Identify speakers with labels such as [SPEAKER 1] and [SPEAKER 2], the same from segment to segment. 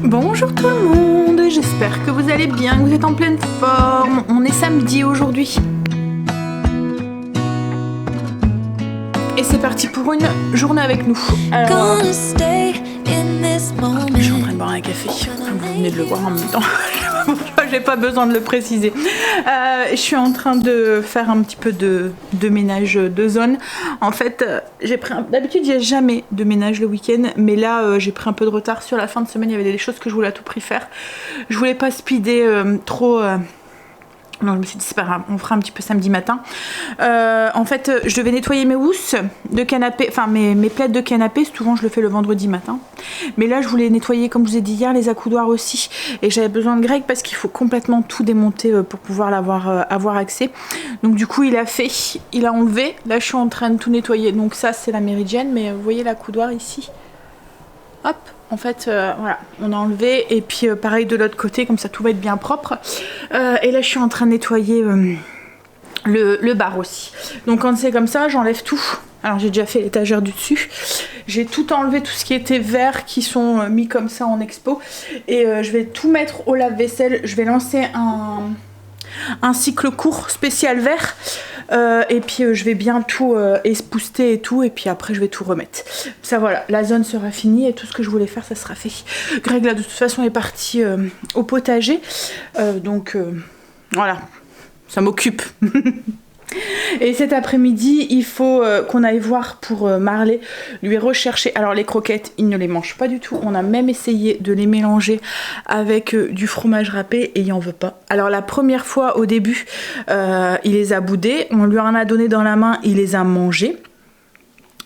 [SPEAKER 1] Bonjour tout le monde, j'espère que vous allez bien, que vous êtes en pleine forme. On est samedi aujourd'hui. Et c'est parti pour une journée avec nous. Alors, je suis en train de boire un café, comme vous venez de le voir en même temps. J'ai pas besoin de le préciser. Je suis en train de faire un petit peu de ménage de zone. En fait, d'habitude, il n'y a jamais de ménage le week-end, mais là, j'ai pris un peu de retard sur la fin de semaine. Il y avait des choses que je voulais à tout prix faire. Je voulais pas speeder trop. Non, je me suis dit c'est pas grave, on fera un petit peu samedi matin. En fait, je devais nettoyer mes housses de canapé, enfin mes plaids de canapé. Souvent, je le fais le vendredi matin. Mais là, je voulais nettoyer, comme je vous ai dit hier, les accoudoirs aussi. Et j'avais besoin de Greg parce qu'il faut complètement tout démonter pour pouvoir avoir accès. Donc du coup, il a enlevé. Là, je suis en train de tout nettoyer. Donc ça, c'est la méridienne. Mais vous voyez l'accoudoir ici. Hop. En fait, voilà, on a enlevé et puis pareil de l'autre côté, comme ça tout va être bien propre. Et là, je suis en train de nettoyer le bar aussi. Donc quand c'est comme ça, j'enlève tout. Alors j'ai déjà fait l'étagère du dessus. J'ai tout enlevé, tout ce qui était vert qui sont mis comme ça en expo. Et je vais tout mettre au lave-vaisselle. Je vais lancer un cycle court spécial vert. Et puis je vais bien tout espouster et tout, et puis après je vais tout remettre. Ça voilà, la zone sera finie et tout ce que je voulais faire ça sera fait. Greg là de toute façon est parti au potager, donc voilà, ça m'occupe. Et cet après-midi, il faut qu'on aille voir pour Marley, lui rechercher. Alors les croquettes, il ne les mange pas du tout. On a même essayé de les mélanger avec du fromage râpé et il en veut pas. Alors la première fois au début, il les a boudés. On lui en a donné dans la main, il les a mangés.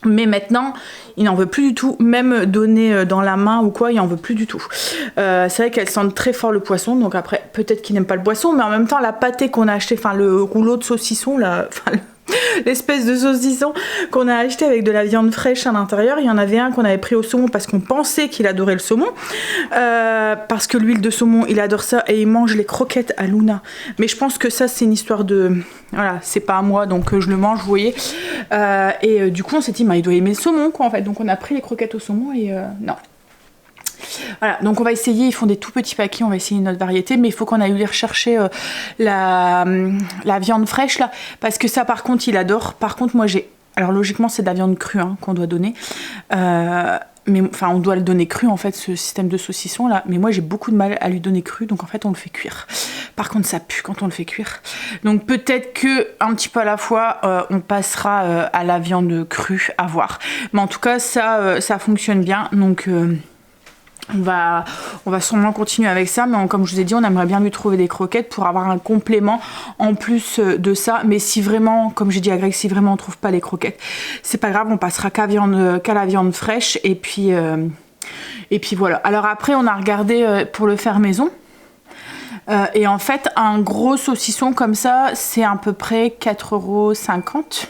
[SPEAKER 1] Mais maintenant, il n'en veut plus du tout. Même donner dans la main ou quoi, il n'en veut plus du tout. C'est vrai qu'elle sent très fort le poisson. Donc après, peut-être qu'il n'aime pas le poisson. Mais en même temps, la pâtée qu'on a acheté, enfin le rouleau de saucisson, là, l'espèce de saucisson qu'on a acheté avec de la viande fraîche à l'intérieur. Il y en avait un qu'on avait pris au saumon parce qu'on pensait qu'il adorait le saumon. Parce que l'huile de saumon, il adore ça et il mange les croquettes à Luna. Mais je pense que ça, c'est une histoire de... Voilà, c'est pas à moi, donc je le mange, vous voyez. Et du coup, on s'est dit, il doit aimer le saumon, quoi, en fait. Donc on a pris les croquettes au saumon et non. Voilà, donc on va essayer, ils font des tout petits paquets, on va essayer une autre variété, mais il faut qu'on aille lui rechercher la viande fraîche là, parce que ça par contre il adore. Par contre moi alors logiquement c'est de la viande crue qu'on doit donner, mais enfin on doit le donner cru en fait, ce système de saucisson là, mais moi j'ai beaucoup de mal à lui donner cru, donc en fait on le fait cuire. Par contre ça pue quand on le fait cuire, donc peut-être que un petit peu à la fois on passera à la viande crue, à voir, mais en tout cas ça fonctionne bien, donc on va sûrement continuer avec ça, mais comme je vous ai dit, on aimerait bien lui trouver des croquettes pour avoir un complément en plus de ça. Mais si vraiment, comme j'ai dit à Greg, si vraiment on trouve pas les croquettes, c'est pas grave, on passera qu'à la viande fraîche et puis voilà. Alors après, on a regardé pour le faire maison. Et en fait, un gros saucisson comme ça, c'est à peu près 4,50 €.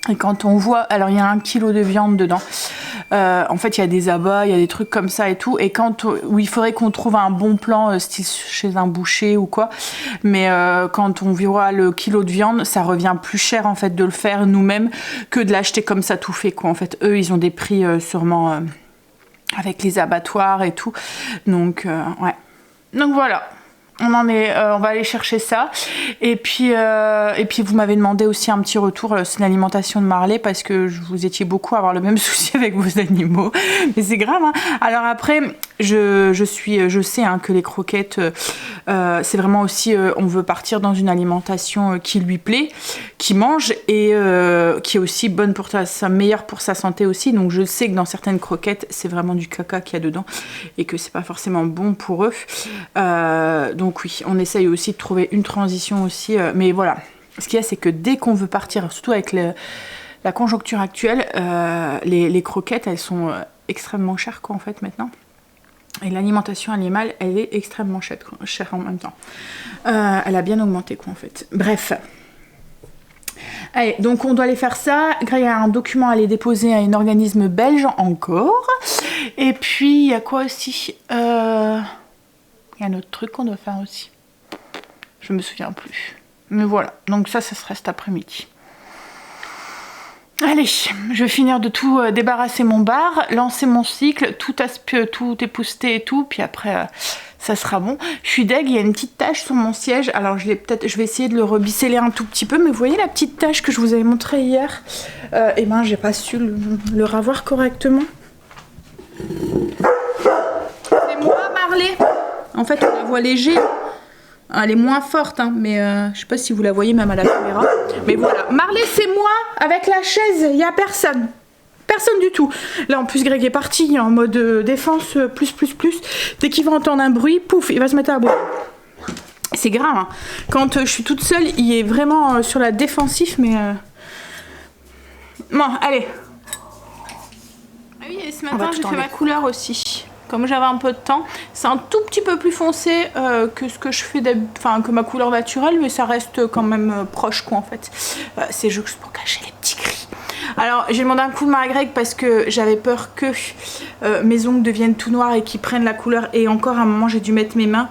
[SPEAKER 1] Et quand on voit, alors il y a 1 kg de viande dedans. En fait, il y a des abats, il y a des trucs comme ça et tout. Et où il faudrait qu'on trouve un bon plan, style chez un boucher ou quoi. Mais quand on verra le kilo de viande, ça revient plus cher en fait de le faire nous-mêmes que de l'acheter comme ça tout fait, quoi. En fait, eux, ils ont des prix sûrement avec les abattoirs et tout. Donc, ouais. Donc voilà. On va aller chercher ça et puis vous m'avez demandé aussi un petit retour sur l'alimentation de Marley parce que vous étiez beaucoup à avoir le même souci avec vos animaux, mais c'est grave hein. Alors après je sais que les croquettes c'est vraiment aussi on veut partir dans une alimentation qui lui plaît, qui mange et qui est aussi bonne pour meilleure pour sa santé aussi, donc je sais que dans certaines croquettes c'est vraiment du caca qu'il y a dedans et que c'est pas forcément bon pour eux, donc oui, on essaye aussi de trouver une transition aussi, mais voilà. Ce qu'il y a, c'est que dès qu'on veut partir, surtout avec la conjoncture actuelle, les croquettes, elles sont extrêmement chères, quoi, en fait, maintenant. Et l'alimentation animale, elle est extrêmement chère en même temps. Elle a bien augmenté, quoi, en fait. Bref. Allez, donc on doit aller faire ça. Greg a un document à aller déposer à un organisme belge encore. Et puis, il y a quoi aussi il y a un autre truc qu'on doit faire aussi. Je me souviens plus. Mais voilà. Donc ça sera cet après-midi. Allez, je vais finir de tout débarrasser mon bar, lancer mon cycle, tout épousseter et tout, puis après ça sera bon. Je suis deg, il y a une petite tache sur mon siège, alors je vais essayer de le rebisseler un tout petit peu, mais vous voyez la petite tache que je vous avais montrée hier, et ben j'ai pas su le ravoir correctement. C'est moi Marley. En fait on la voit léger. Elle est moins forte, hein, mais je sais pas si vous la voyez même à la caméra. Mais voilà, Marley c'est moi avec la chaise, il n'y a personne. Personne du tout. Là en plus Greg est parti en mode défense plus. Dès qu'il va entendre un bruit, pouf, il va se mettre à boire. C'est grave, hein. Quand je suis toute seule, il est vraiment sur la défensif, mais... Bon, allez. Ah oui, et ce matin j'ai fait ma couleur aussi. Comme j'avais un peu de temps, c'est un tout petit peu plus foncé que ce que je fais que ma couleur naturelle, mais ça reste quand même proche quoi en fait. C'est juste pour cacher les petits gris. Alors j'ai demandé un coup de main à Greg parce que j'avais peur que mes ongles deviennent tout noirs et qu'ils prennent la couleur, et encore à un moment j'ai dû mettre mes mains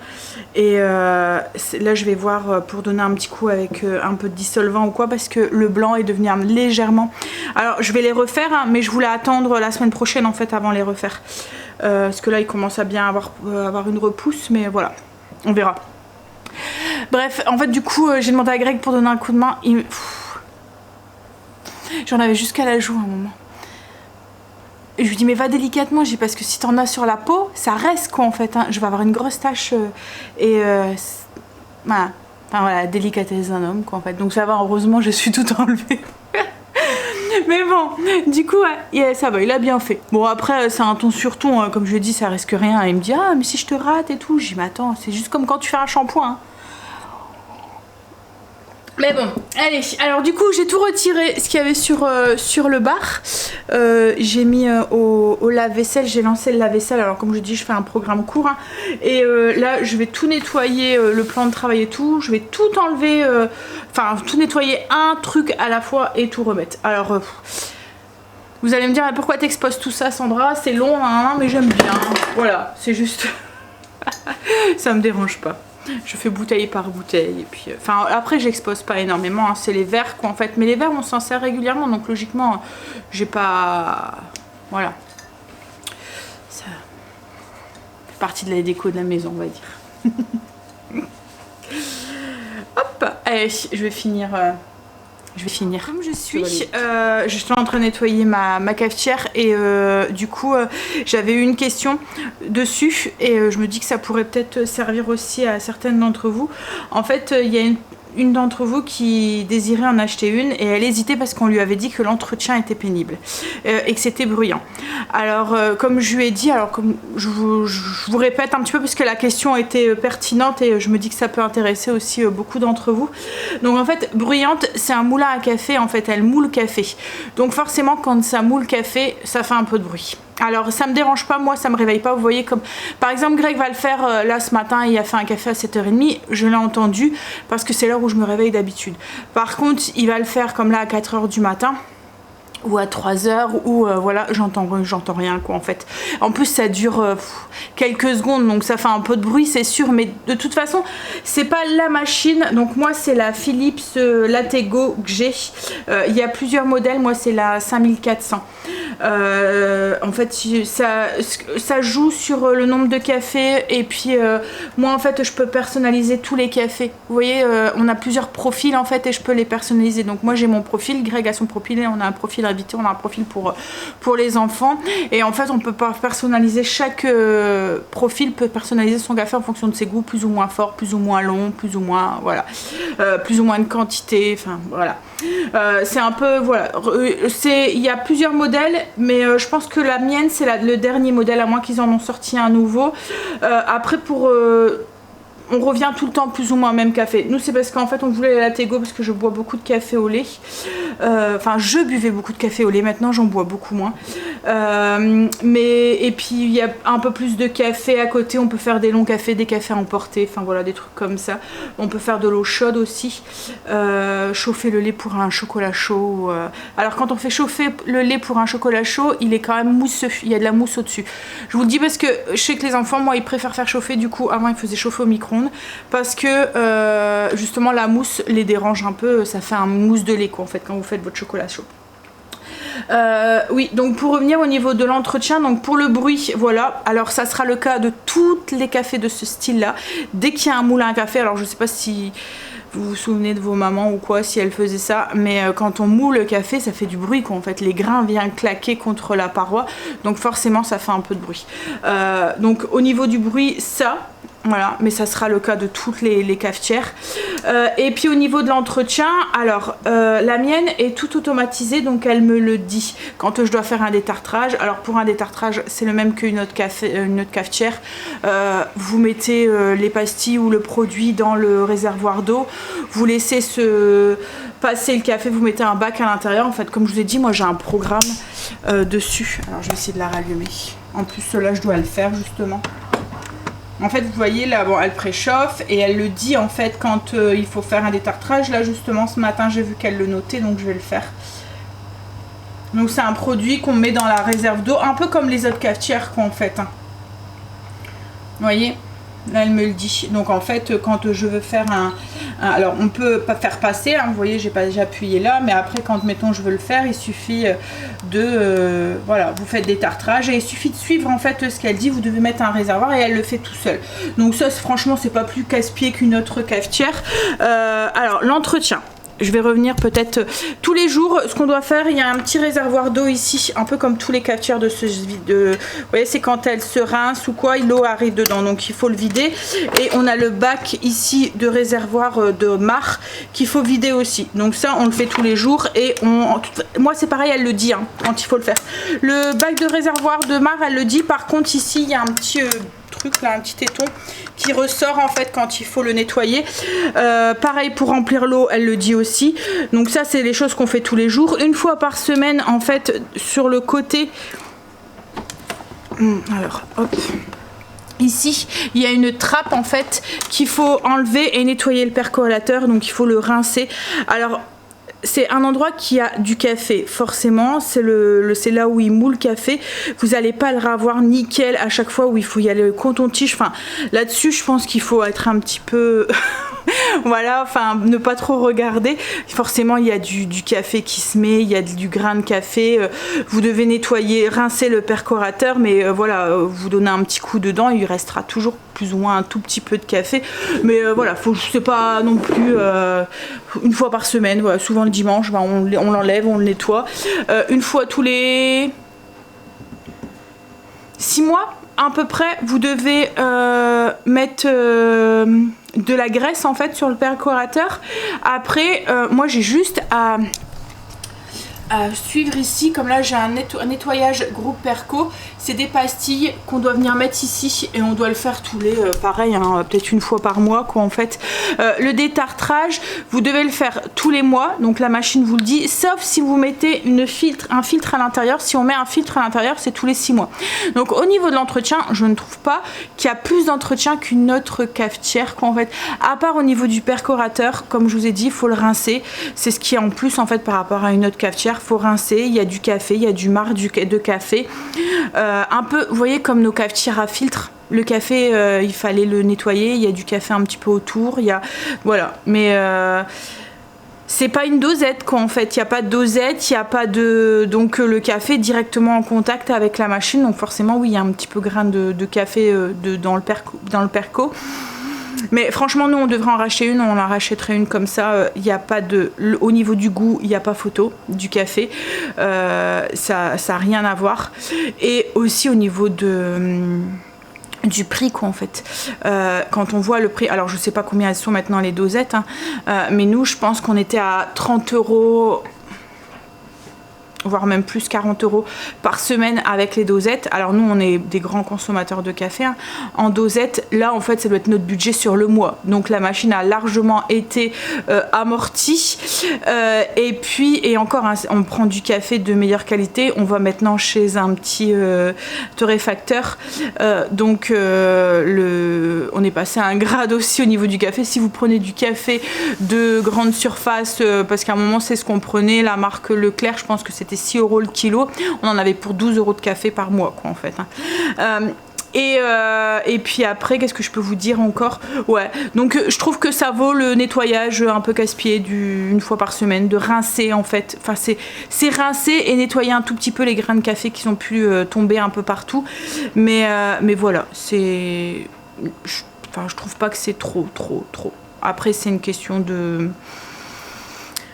[SPEAKER 1] et là je vais voir pour donner un petit coup avec un peu de dissolvant ou quoi, parce que le blanc est devenu légèrement... Alors je vais les refaire hein, mais je voulais attendre la semaine prochaine en fait avant de les refaire. Parce que là il commence à bien avoir une repousse, mais voilà, on verra. Bref, en fait du coup j'ai demandé à Greg pour donner un coup de main. J'en avais jusqu'à la joue à un moment. Et je lui dis mais va délicatement, je dis parce que si t'en as sur la peau, ça reste quoi en fait, hein. Je vais avoir une grosse tache voilà. Enfin voilà, la délicatesse d'un homme quoi en fait. Donc ça va, heureusement je suis tout enlevée. Mais bon, du coup, ouais, ça va, il a bien fait. Bon, après, c'est un ton sur ton, comme je lui ai dit, ça risque rien. Il me dit, ah, mais si je te rate et tout. Je dis, mais attends, c'est juste comme quand tu fais un shampoing. Hein. Mais bon, allez, alors du coup, j'ai tout retiré ce qu'il y avait sur le bar. J'ai mis au lave-vaisselle, j'ai lancé le lave-vaisselle. Alors, comme je dis, je fais un programme court. Hein, et là, je vais tout nettoyer, le plan de travail et tout. Je vais tout enlever, enfin, tout nettoyer un truc à la fois et tout remettre. Alors, vous allez me dire, mais pourquoi t'exposes tout ça, Sandra? C'est long, hein, mais j'aime bien. Voilà, c'est juste... ça me dérange pas. Je fais bouteille par bouteille et puis enfin après j'expose pas énormément hein, c'est les verres quoi en fait, mais les verres on s'en sert régulièrement donc logiquement j'ai pas, voilà, ça fait partie de la déco de la maison on va dire. Hop, allez, je vais finir comme je suis en train de nettoyer ma cafetière et du coup j'avais eu une question dessus et je me dis que ça pourrait peut-être servir aussi à certaines d'entre vous. En fait il y a une d'entre vous qui désirait en acheter une et elle hésitait parce qu'on lui avait dit que l'entretien était pénible et que c'était bruyant. Alors comme je lui ai dit, alors comme je vous répète un petit peu parce que la question était pertinente et je me dis que ça peut intéresser aussi beaucoup d'entre vous. Donc en fait bruyante, c'est un moulin à café, en fait elle moule café. Donc forcément quand ça moule café, ça fait un peu de bruit. Alors ça me dérange pas, moi ça me réveille pas, vous voyez, comme par exemple Greg va le faire là ce matin, il a fait un café à 7h30, je l'ai entendu parce que c'est l'heure où je me réveille d'habitude. Par contre il va le faire comme là à 4h du matin ou à 3h ou voilà, j'entends rien quoi en fait. En plus ça dure quelques secondes donc ça fait un peu de bruit c'est sûr, mais de toute façon c'est pas la machine, donc moi c'est la Philips Latego que j'ai. Il y a plusieurs modèles, moi c'est la 5400. En fait ça joue sur le nombre de cafés et puis moi en fait je peux personnaliser tous les cafés, vous voyez, on a plusieurs profils en fait et je peux les personnaliser. Donc moi j'ai mon profil, Greg a son profil et on a un profil invité, on a un profil pour les enfants et en fait on peut pas personnaliser, chaque profil peut personnaliser son café en fonction de ses goûts, plus ou moins fort, plus ou moins long, plus ou moins voilà, plus ou moins de quantité, enfin voilà. C'est un peu voilà, il y a plusieurs modèles mais je pense que la mienne c'est le dernier modèle, à moins qu'ils en ont sorti un nouveau. Après pour on revient tout le temps plus ou moins au même café. Nous c'est parce qu'en fait on voulait la Latego parce que je bois beaucoup de café au lait. Enfin je buvais beaucoup de café au lait, maintenant j'en bois beaucoup moins. Et puis il y a un peu plus de café à côté, on peut faire des longs cafés, des cafés à emporter, enfin voilà des trucs comme ça. On peut faire de l'eau chaude aussi, chauffer le lait pour un chocolat chaud. Alors quand on fait chauffer le lait pour un chocolat chaud, il est quand même mousseux, il y a de la mousse au dessus. Je vous le dis parce que je sais que les enfants, moi ils préfèrent faire chauffer, du coup avant ils faisaient chauffer au micro-ondes parce que justement la mousse les dérange un peu, ça fait un mousse de lait quoi en fait quand vous faites votre chocolat chaud. Oui, donc pour revenir au niveau de l'entretien, donc pour le bruit, voilà, alors ça sera le cas de tous les cafés de ce style là. Dès qu'il y a un moulin à café, alors je sais pas si vous vous souvenez de vos mamans ou quoi, si elles faisaient ça, mais quand on moule le café, ça fait du bruit quoi, en fait, les grains viennent claquer contre la paroi, donc forcément ça fait un peu de bruit. Donc au niveau du bruit, ça, voilà, mais ça sera le cas de toutes les cafetières. Et puis au niveau de l'entretien, alors la mienne est tout automatisée, donc elle me le dit quand je dois faire un détartrage. Alors pour un détartrage, c'est le même qu'une autre cafetière. Vous mettez les pastilles ou le produit dans le réservoir d'eau, vous laissez passer le café, vous mettez un bac à l'intérieur. En fait, comme je vous ai dit, moi j'ai un programme dessus. Alors je vais essayer de la rallumer. En plus, là je dois le faire justement. En fait, vous voyez là, bon, elle préchauffe et elle le dit en fait quand il faut faire un détartrage. Là, justement, ce matin, j'ai vu qu'elle le notait, donc je vais le faire. Donc, c'est un produit qu'on met dans la réserve d'eau, un peu comme les autres cafetières qu'on fait. Hein. Vous voyez ? Là, elle me le dit. Donc, en fait, quand je veux faire alors, on peut pas faire passer. Hein, vous voyez, j'ai pas déjà appuyé là. Mais après, quand, mettons, je veux le faire, il suffit voilà, vous faites des tartrages. Et il suffit de suivre, en fait, ce qu'elle dit. Vous devez mettre un réservoir et elle le fait tout seul. Donc, ça, franchement, c'est pas plus casse-pied qu'une autre cafetière. Alors, l'entretien. Je vais revenir peut-être tous les jours. Ce qu'on doit faire, il y a un petit réservoir d'eau ici, un peu comme tous les cafetières de ce vous voyez, c'est quand elle se rince ou quoi, l'eau arrive dedans, donc il faut le vider. Et on a le bac ici de réservoir de marc qu'il faut vider aussi. Donc ça, on le fait tous les jours et moi c'est pareil, elle le dit hein, quand il faut le faire. Le bac de réservoir de marc, elle le dit. Par contre, ici, il y a un petit truc là, un petit téton qui ressort en fait quand il faut le nettoyer. Pareil pour remplir l'eau, elle le dit aussi. Donc ça, c'est les choses qu'on fait tous les jours. Une fois par semaine, en fait, sur le côté. Alors, hop. Ici, il y a une trappe en fait qu'il faut enlever et nettoyer le percolateur. Donc il faut le rincer. Alors, c'est un endroit qui a du café, forcément, c'est là où il moule le café. Vous n'allez pas le revoir nickel à chaque fois où il faut y aller le coton-tige. Enfin, là-dessus, je pense qu'il faut être un petit peu... voilà, enfin, ne pas trop regarder. Forcément, il y a du café qui se met, il y a du grain de café. Vous devez nettoyer, rincer le percolateur, mais voilà, vous donnez un petit coup dedans, il restera toujours plus ou moins un tout petit peu de café. Mais voilà, c'est pas non plus une fois par semaine. Voilà, souvent le dimanche, ben, on l'enlève, on le nettoie. Une fois tous les 6 mois, à peu près, vous devez mettre de la graisse en fait sur le percolateur. Après, moi j'ai juste à suivre ici, comme là j'ai un nettoyage groupe perco, c'est des pastilles qu'on doit venir mettre ici et on doit le faire tous les pareil hein, peut-être une fois par mois quoi en fait. Le détartrage vous devez le faire tous les mois, donc la machine vous le dit, sauf si vous mettez un filtre à l'intérieur. Si on met un filtre à l'intérieur, c'est tous les 6 mois. Donc au niveau de l'entretien, je ne trouve pas qu'il y a plus d'entretien qu'une autre cafetière quoi en fait, à part au niveau du percolateur. Comme je vous ai dit, il faut le rincer, c'est ce qui est en plus en fait par rapport à une autre cafetière. Faut rincer, il y a du café, il y a du marc de café, un peu, vous voyez, comme nos cafetières à filtre. Le café, il fallait le nettoyer, il y a du café un petit peu autour, il y a, voilà, mais c'est pas une dosette quoi en fait, il n'y a pas de dosette, il n'y a pas de, donc le café directement en contact avec la machine, donc forcément oui, il y a un petit peu grain de café dans le perco. Mais franchement, nous on devrait en racheter une, on en rachèterait une comme ça. Il n'y a pas de, au niveau du goût, il n'y a pas photo du café. Ça n'a rien à voir. Et aussi au niveau du prix quoi en fait. Quand on voit le prix, alors je sais pas combien elles sont maintenant les dosettes, hein, mais nous je pense qu'on était à 30 €. Voire même plus 40 € par semaine avec les dosettes. Alors nous on est des grands consommateurs de café hein. En dosette, là en fait ça doit être notre budget sur le mois, donc la machine a largement été amortie et puis et encore hein, on prend du café de meilleure qualité, on va maintenant chez un petit torréfacteur donc on est passé à un grade aussi au niveau du café. Si vous prenez du café de grande surface, parce qu'à un moment c'est ce qu'on prenait, la marque Leclerc, je pense que c'était 6 € le kilo, on en avait pour 12 € de café par mois quoi en fait hein. Et puis après, qu'est-ce que je peux vous dire encore? Ouais, donc je trouve que ça vaut le nettoyage un peu casse-pied une fois par semaine, de rincer en fait. Enfin, c'est rincer et nettoyer un tout petit peu les grains de café qui ont pu tomber un peu partout. Mais voilà, c'est... Enfin, je trouve pas que c'est trop. Après, c'est une question de...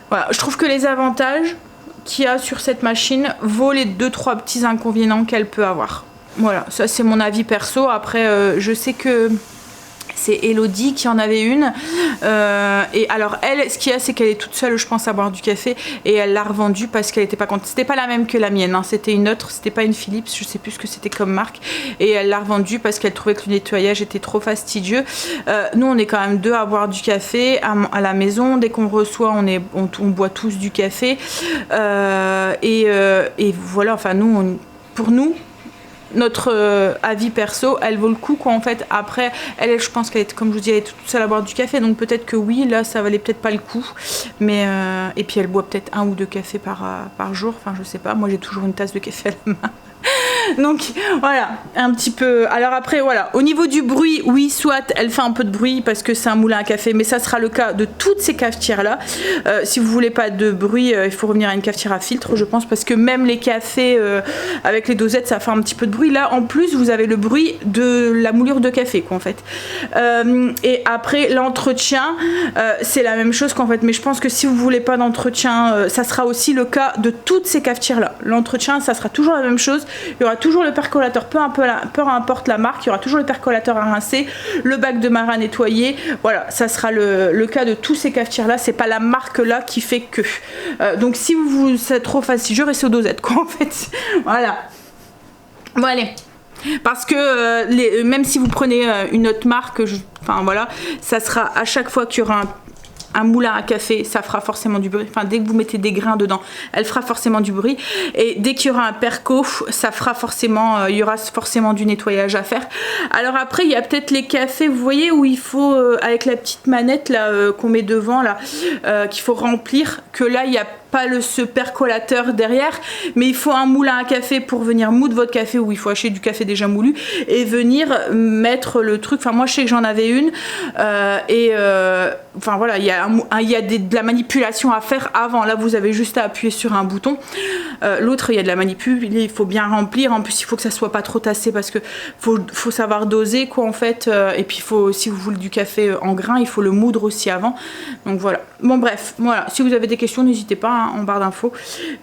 [SPEAKER 1] Voilà, je trouve que les avantages qu'il y a sur cette machine vaut les 2-3 petits inconvénients qu'elle peut avoir. Voilà, ça c'est mon avis perso. Après, je sais que c'est Elodie qui en avait une. Et alors elle, ce qu'il y a, c'est qu'elle est toute seule, je pense, à boire du café. Et elle l'a revendue parce qu'elle n'était pas contente. C'était pas la même que la mienne, hein. C'était une autre, c'était pas une Philips, je sais plus ce que c'était comme marque. Et elle l'a revendue parce qu'elle trouvait que le nettoyage était trop fastidieux. Nous, on est quand même 2 à boire du café à la maison. Dès qu'on reçoit, on boit tous du café. Et voilà, enfin nous, pour nous, notre avis perso, elle vaut le coup quoi en fait. Après elle je pense qu'elle est, comme je vous dis, elle est toute seule à boire du café, donc peut-être que oui, là ça valait peut-être pas le coup, mais et puis elle boit peut-être 1 ou 2 cafés par jour, enfin je sais pas, moi j'ai toujours une tasse de café à la main. Donc voilà, un petit peu. Alors après voilà, au niveau du bruit, oui, soit elle fait un peu de bruit parce que c'est un moulin à café, mais ça sera le cas de toutes ces cafetières là. Si vous voulez pas de bruit, il faut revenir à une cafetière à filtre, je pense, parce que même les cafés avec les dosettes, ça fait un petit peu de bruit. Là en plus vous avez le bruit de la moulure de café quoi en fait. Et après l'entretien, c'est la même chose qu'en fait, mais je pense que si vous voulez pas d'entretien, ça sera aussi le cas de toutes ces cafetières là. L'entretien, ça sera toujours la même chose. Il y aura toujours le percolateur, peu importe la marque, il y aura toujours le percolateur à rincer, le bac de marin nettoyé. Voilà, ça sera le cas de tous ces cafetières là. C'est pas la marque là qui fait que. Donc si c'est trop facile, je reste aux dosettes quoi en fait. Voilà. Bon allez. Parce que même si vous prenez une autre marque, enfin voilà, ça sera à chaque fois qu'il y aura un moulin à café, ça fera forcément du bruit. Enfin, dès que vous mettez des grains dedans, elle fera forcément du bruit. Et dès qu'il y aura un perco, ça fera forcément, il y aura forcément du nettoyage à faire. Alors après, il y a peut-être les cafés, vous voyez, où il faut, avec la petite manette là qu'on met devant là, qu'il faut remplir, que là, il n'y a pas ce percolateur derrière, mais il faut un moulin à café pour venir moudre votre café, ou il faut acheter du café déjà moulu et venir mettre le truc. Enfin moi je sais que j'en avais une enfin voilà, il y a de la manipulation à faire avant. Là vous avez juste à appuyer sur un bouton. L'autre il y a de la manipulation, il faut bien remplir. En plus il faut que ça soit pas trop tassé parce que faut savoir doser quoi en fait. Et puis il faut, si vous voulez du café en grains, il faut le moudre aussi avant. Donc voilà. Bon bref, voilà. Si vous avez des questions, n'hésitez pas en barre d'infos.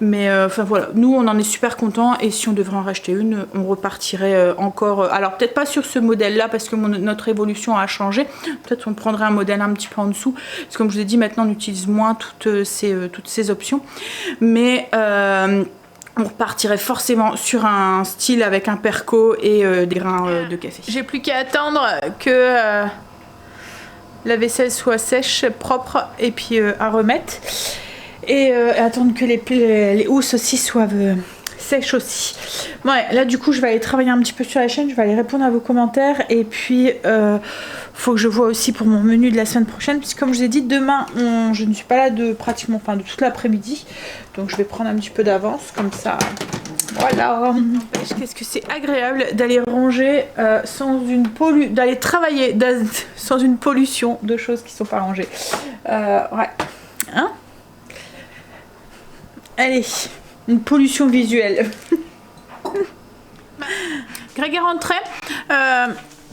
[SPEAKER 1] Mais enfin voilà, nous on en est super contents, et si on devrait en racheter une, on repartirait encore. Alors peut-être pas sur ce modèle là parce que notre évolution a changé. Peut-être on prendrait un modèle un petit peu en dessous. Parce que comme je vous ai dit, maintenant on utilise moins toutes ces options. Mais on repartirait forcément sur un style avec un perco et des grains de café. J'ai plus qu'à attendre que la vaisselle soit sèche, propre, et puis à remettre. Et attendre que les housses aussi soient sèches aussi. Ouais, là du coup je vais aller travailler un petit peu sur la chaîne, je vais aller répondre à vos commentaires, et puis faut que je vois aussi pour mon menu de la semaine prochaine, puisque comme je vous ai dit, demain je ne suis pas là de toute l'après-midi, donc je vais prendre un petit peu d'avance comme ça. Voilà. Qu'est-ce que c'est agréable d'aller ranger d'aller travailler sans une pollution de choses qui sont pas rangées. Ouais. Hein? Allez, une pollution visuelle. Greg est rentré,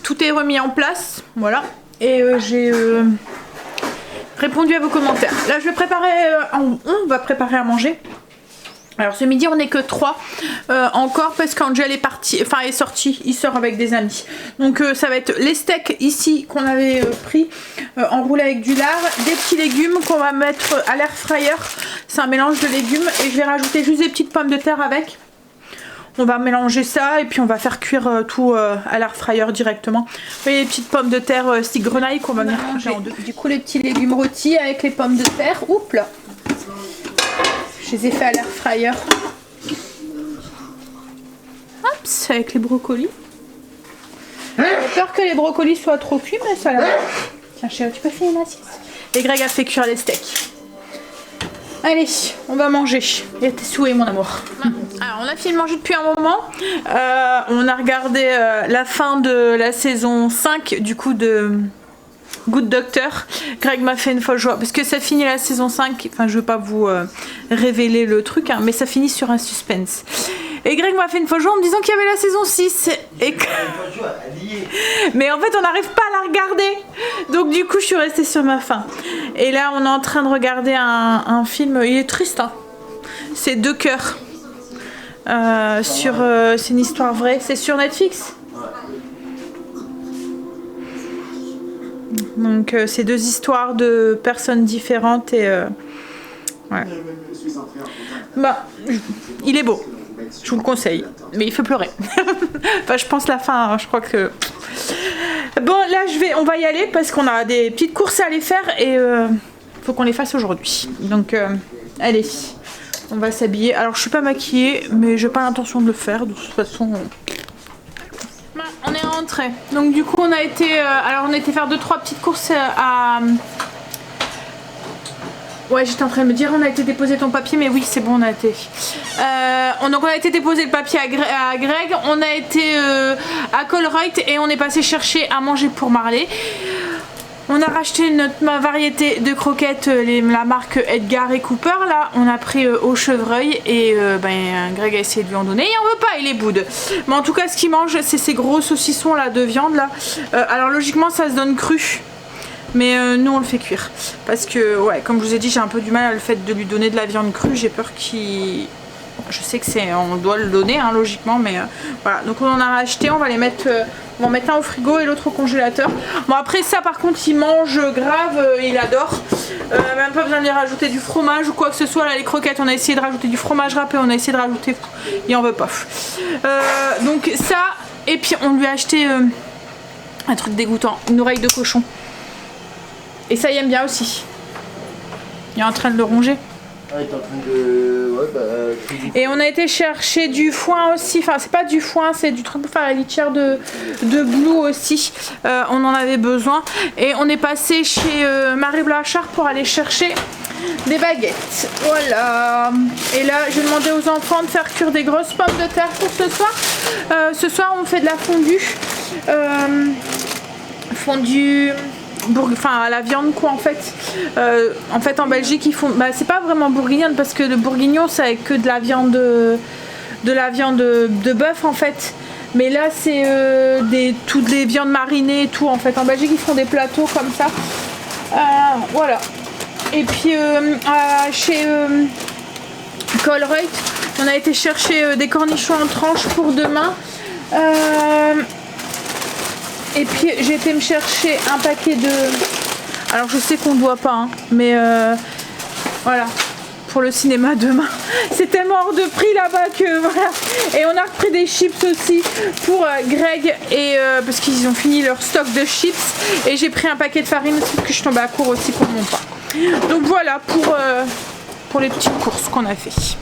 [SPEAKER 1] tout est remis en place, voilà, et j'ai répondu à vos commentaires. Là je vais préparer, on va préparer à manger. Alors ce midi on n'est que 3 encore, parce qu'Angel est parti, enfin est sorti, il sort avec des amis. Donc ça va être les steaks ici qu'on avait pris, enroulés avec du lard, des petits légumes qu'on va mettre à l'air fryer. C'est un mélange de légumes, et je vais rajouter juste des petites pommes de terre avec. On va mélanger ça et puis on va faire cuire tout à l'air fryer directement. Vous voyez les petites pommes de terre grenaille qu'on va mélanger en deux. Du coup les petits légumes rôtis avec les pommes de terre, oups là. Je les ai fait à l'air fryer. Hop, avec les brocolis. J'ai peur que les brocolis soient trop cuits, mais ça l'a. Tiens chérie, tu peux faire une assiette. Et Greg a fait cuire les steaks. Allez, on va manger. Et tes souhaits, mon amour. Alors, on a fini de manger depuis un moment. On a regardé la fin de la saison 5 du coup de Good Doctor. Greg m'a fait une folle joie parce que ça finit la saison 5. Enfin, je veux pas vous révéler le truc, hein, mais ça finit sur un suspense. Et Greg m'a fait une folle joie en me disant qu'il y avait la saison 6. Et que... mais en fait, on n'arrive pas à la regarder. Donc, du coup, je suis restée sur ma faim. Et là, on est en train de regarder un film. Il est triste, hein. C'est Deux cœurs. C'est une histoire vraie. C'est sur Netflix. Donc, c'est deux histoires de personnes différentes. Et ouais. Bah, il est beau. Je vous le conseille, mais il fait pleurer. Enfin, je pense la fin, hein, je crois que... Bon, là, on va y aller parce qu'on a des petites courses à aller faire et faut qu'on les fasse aujourd'hui. Donc, allez, on va s'habiller. Alors, je suis pas maquillée, mais j'ai pas l'intention de le faire. De toute façon, on est rentré. Donc, du coup, on a été faire 2-3 petites courses à... Ouais, j'étais en train de me dire, on a été déposer ton papier, mais oui, c'est bon, on a été. Donc on a été déposer le papier à Greg, on a été à Colruyt et on est passé chercher à manger pour Marley. On a racheté notre variété de croquettes, la marque Edgar et Cooper, là. On a pris au chevreuil et Greg a essayé de lui en donner. Il en veut pas, il est boude. Mais en tout cas, ce qu'il mange, c'est ces gros saucissons là de viande là. Alors logiquement, ça se donne cru. Mais nous on le fait cuire parce que ouais, comme je vous ai dit, j'ai un peu du mal à le fait de lui donner de la viande crue. J'ai peur qu'il... Je sais que on doit le donner hein, logiquement, mais voilà. Donc on en a racheté, on va les mettre, on va en mettre un au frigo et l'autre au congélateur. Bon après ça par contre il mange grave, il adore. Même pas besoin de lui rajouter du fromage ou quoi que ce soit. Là les croquettes on a essayé de rajouter du fromage râpé, on a essayé de rajouter, il en veut pas. Donc ça, et puis on lui a acheté un truc dégoûtant, une oreille de cochon. Et ça, il aime bien aussi. Il est en train de le ronger.
[SPEAKER 2] Ah, il est en train de... Ouais, bah...
[SPEAKER 1] Et on a été chercher du foin aussi. Enfin, c'est pas du foin, c'est du truc pour faire la litière de Blue aussi. On en avait besoin. Et on est passé chez Marie Blanchard pour aller chercher des baguettes. Voilà. Et là, j'ai demandé aux enfants de faire cuire des grosses pommes de terre pour ce soir. Ce soir, on fait de la fondue. Fondue... Enfin à la viande quoi en fait. En Belgique ils font, c'est pas vraiment bourguignonne parce que le bourguignon c'est que de la viande de bœuf en fait. Mais là c'est toutes les viandes marinées et tout en fait. En Belgique ils font des plateaux comme ça. Voilà. Et puis chez Colruyt on a été chercher des cornichons en tranches pour demain. Et puis j'ai été me chercher un paquet de... Alors je sais qu'on ne voit pas, hein, mais voilà, pour le cinéma demain. C'est tellement hors de prix là-bas que voilà. Et on a repris des chips aussi pour Greg, et parce qu'ils ont fini leur stock de chips. Et j'ai pris un paquet de farine aussi parce que je tombais à court aussi pour mon pain. Donc voilà pour les petites courses qu'on a fait.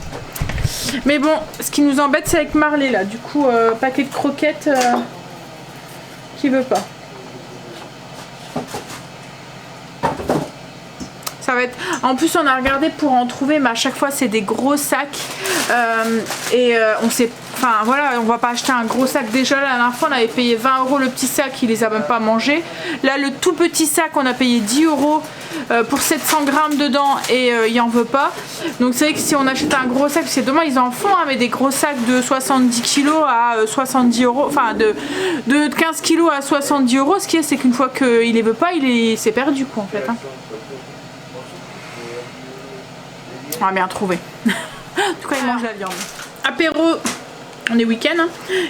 [SPEAKER 1] Mais bon, ce qui nous embête c'est avec Marley là. Du coup, paquet de croquettes... qui veut pas. Ça va être... En plus on a regardé pour en trouver, mais à chaque fois c'est des gros sacs on sait... Enfin voilà, on va pas acheter un gros sac. Déjà la dernière fois on avait payé 20 € le petit sac, il les a même pas mangés. Là le tout petit sac on a payé 10 € pour 700 grammes dedans et il en veut pas. Donc c'est vrai que si on achète un gros sac, c'est dommage, ils en font hein, mais des gros sacs de 70 kg à 70 €, enfin de 15 kg à 70 €. Ce qui est, c'est qu'une fois qu'il les veut pas, c'est perdu quoi en fait hein. On va bien trouver. En tout cas il mange la viande. Apéro, on est week-end hein,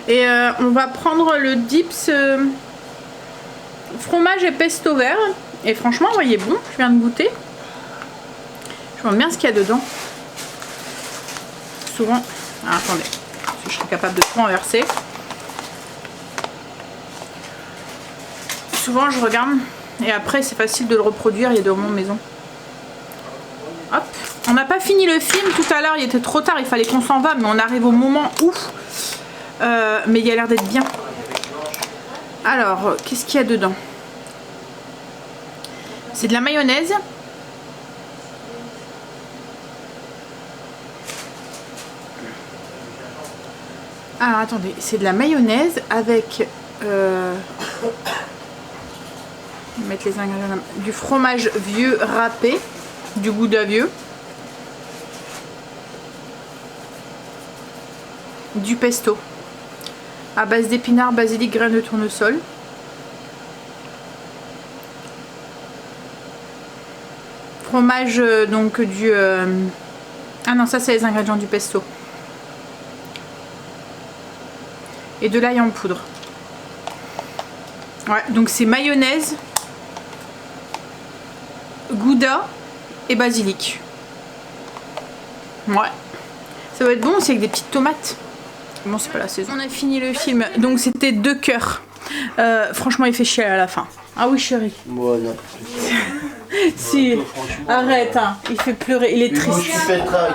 [SPEAKER 1] et on va prendre le dips fromage et pesto vert. Et franchement, vous voyez, bon, je viens de goûter. Je vois bien ce qu'il y a dedans. Souvent... Ah, attendez, je serais capable de tout renverser. Souvent, je regarde et après, c'est facile de le reproduire. Il y a de mon maison. Hop. On n'a pas fini le film tout à l'heure. Il était trop tard. Il fallait qu'on s'en va, mais on arrive au moment où... mais il a l'air d'être bien. Alors, qu'est-ce qu'il y a dedans ? C'est de la mayonnaise. Alors attendez, c'est de la mayonnaise avec... on va mettre les ingrédients. Du fromage vieux râpé, du Gouda vieux. Du pesto à base d'épinards, basilic, graines de tournesol. Fromage donc du... Ah non, ça c'est les ingrédients du pesto. Et de l'ail en poudre. Ouais, donc c'est mayonnaise, Gouda et basilic. Ouais. Ça va être bon aussi avec des petites tomates. Bon, c'est pas la saison. On a fini le film. Donc c'était 2 cœurs. Franchement, il fait chier à la fin. Ah oui, chérie.
[SPEAKER 2] Ouais, non.
[SPEAKER 1] Si, arrête, hein. Il fait pleurer. Il est triste.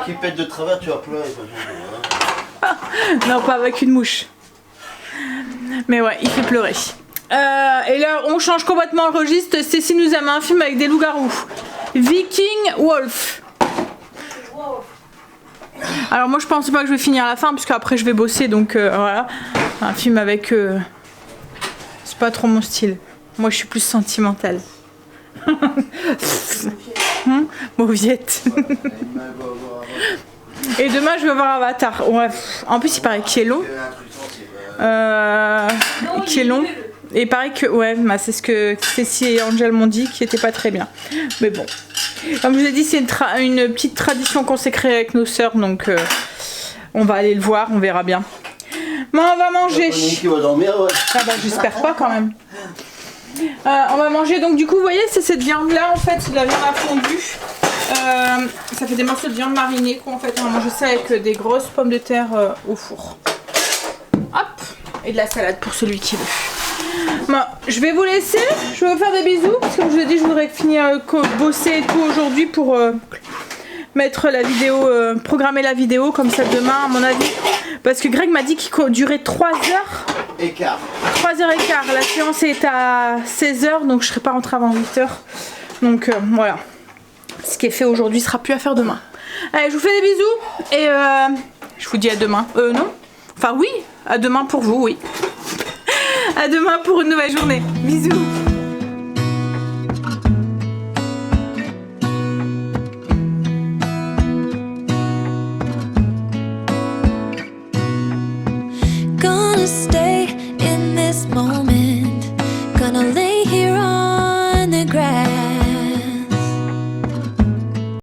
[SPEAKER 2] Qui pète de travers, tu vas pleurer.
[SPEAKER 1] Non, pas avec une mouche. Mais ouais, il fait pleurer. Et là, on change complètement le registre. Cécile nous a mis un film avec des loups-garous. Viking Wolf. Alors moi je pense pas que je vais finir à la fin parce qu'après je vais bosser, donc voilà. Un film avec... c'est pas trop mon style. Moi je suis plus sentimentale. Mauviette. Et demain je vais voir Avatar. Ouais. En plus il paraît qu'il est long. Qui est long. Et il paraît que... Ouais, bah, c'est ce que Cécile et Angel m'ont dit, qui était pas très bien. Mais bon. Comme je vous ai dit, c'est une petite tradition qu'on s'est créée avec nos sœurs, donc on va aller le voir, on verra bien. Mais on va manger.
[SPEAKER 2] Qui va dormir, ouais.
[SPEAKER 1] Ah bah j'espère pas quand même. On va manger, donc du coup vous voyez c'est cette viande là en fait, c'est de la viande à fondue. Ça fait des morceaux de viande marinée qu'on fait, on va manger ça avec des grosses pommes de terre au four. Hop, et de la salade pour celui qui veut. Bon, je vais vous laisser, je vais vous faire des bisous, parce que comme je vous ai dit, je voudrais finir bosser et tout aujourd'hui pour mettre la vidéo, programmer la vidéo, comme ça demain à mon avis. Parce que Greg m'a dit qu'il durait 3 heures. 3h15, la séance est à 16h, donc je serai pas rentrée avant 8h. Donc voilà, ce qui est fait aujourd'hui sera plus à faire demain. Allez, je vous fais des bisous, et je vous dis à demain. Non, enfin oui, à demain pour vous, oui. À demain pour une nouvelle journée. Bisous.
[SPEAKER 3] Gonna stay